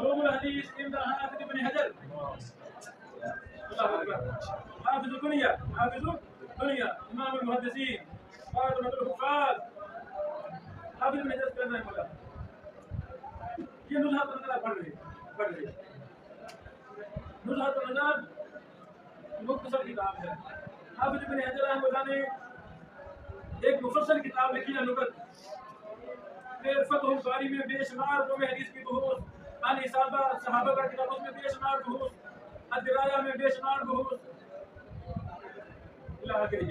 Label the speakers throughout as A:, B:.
A: علوم الحديث عند حافظ ابن حجر. الله أكبر. حافظ الدنيا، حافظ الدنيا، إمام المحدثين، خاتمة الحفاظ، حافظ ابن حجر کا نام بولا. یہ نزہۃ النظر پڑھ رہے. نزہۃ النظر مختصر کتاب ہے. حافظ ابن حجر رحمہ اللہ نے ایک مفصل کتاب لکھی ہے نکت. پھر فتح الباری میں بے شمار علوم حدیث کی بحوث، عن صحابہ کا کتاب اس میں بے شمار بحوث، الدرایا میں بے شمار بحوث الاخر.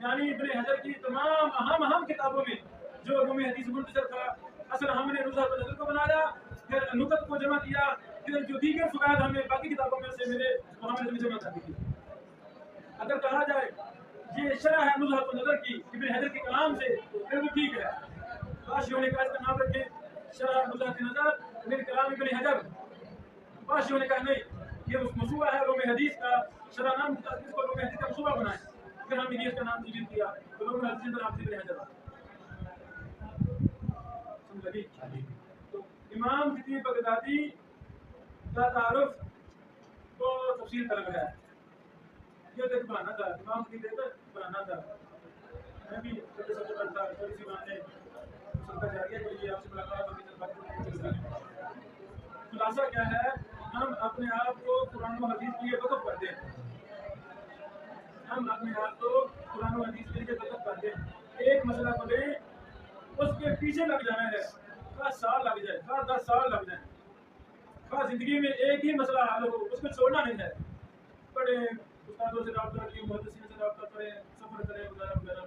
A: یعنی ابن حجر کی تمام اہم کتابوں میں جو علوم حدیث منتشر تھا، اصل ہم نے نزہۃ النظر کو بنایا، پھر نکت کو جمع کیا، پھر جو دیگر فوائد ہمیں باقی کتابوں میں سے ملے وہ ہم نے جمع کر دی. اگر کہا جائے یہ شرح ہے نزہۃ النظر کی ابن حجر کے کلام سے، پھر وہ ٹھیک ہے. باشیوں نے کہا اس کا نام رکھیں شرح نزہۃ النظر من کلام ابن حجر. باشیوں نے کہا نہیں، یہ موسوعہ ہے علوم حدیث کا، شرح نام اس کو علوم حدیث کا موسوعہ بنائیں. پھر ہم نے اس کا نام تبدیل کیا علوم الحدیث پر ابن حجر. سمجھ لگی؟ تو امام خطیب بغدادی کا تعارف تو تفصیل طلب ہے. یہ دیکھ بنانا تھا امام خطیب بنانا تھا. میں بھی سب سے پڑھتا تھوڑی سی باتیں سنتا جا رہی ہے. تو یہ آپ سے ملاقات ہوگی. خلاصہ کیا ہے؟ ہم اپنے آپ کو قرآن و حدیث کے لیے وقف کرتے ہیں. ہم اپنے آپ کو قرآن و حدیث کے لیے وقف کرتے ہیں. ایک مسئلہ کو لیں، اس کے پیچھے لگ جانا ہے. 10 سال لگ جائے، 10 سال لگ جائیں، زندگی میں ایک ہی مسئلہ حل ہو، اس کو چھوڑنا نہیں ہے. بڑے استادوں سے رابطہ رکھیں، محدثین سے رابطہ کریں، سفر کریں وغیرہ وغیرہ.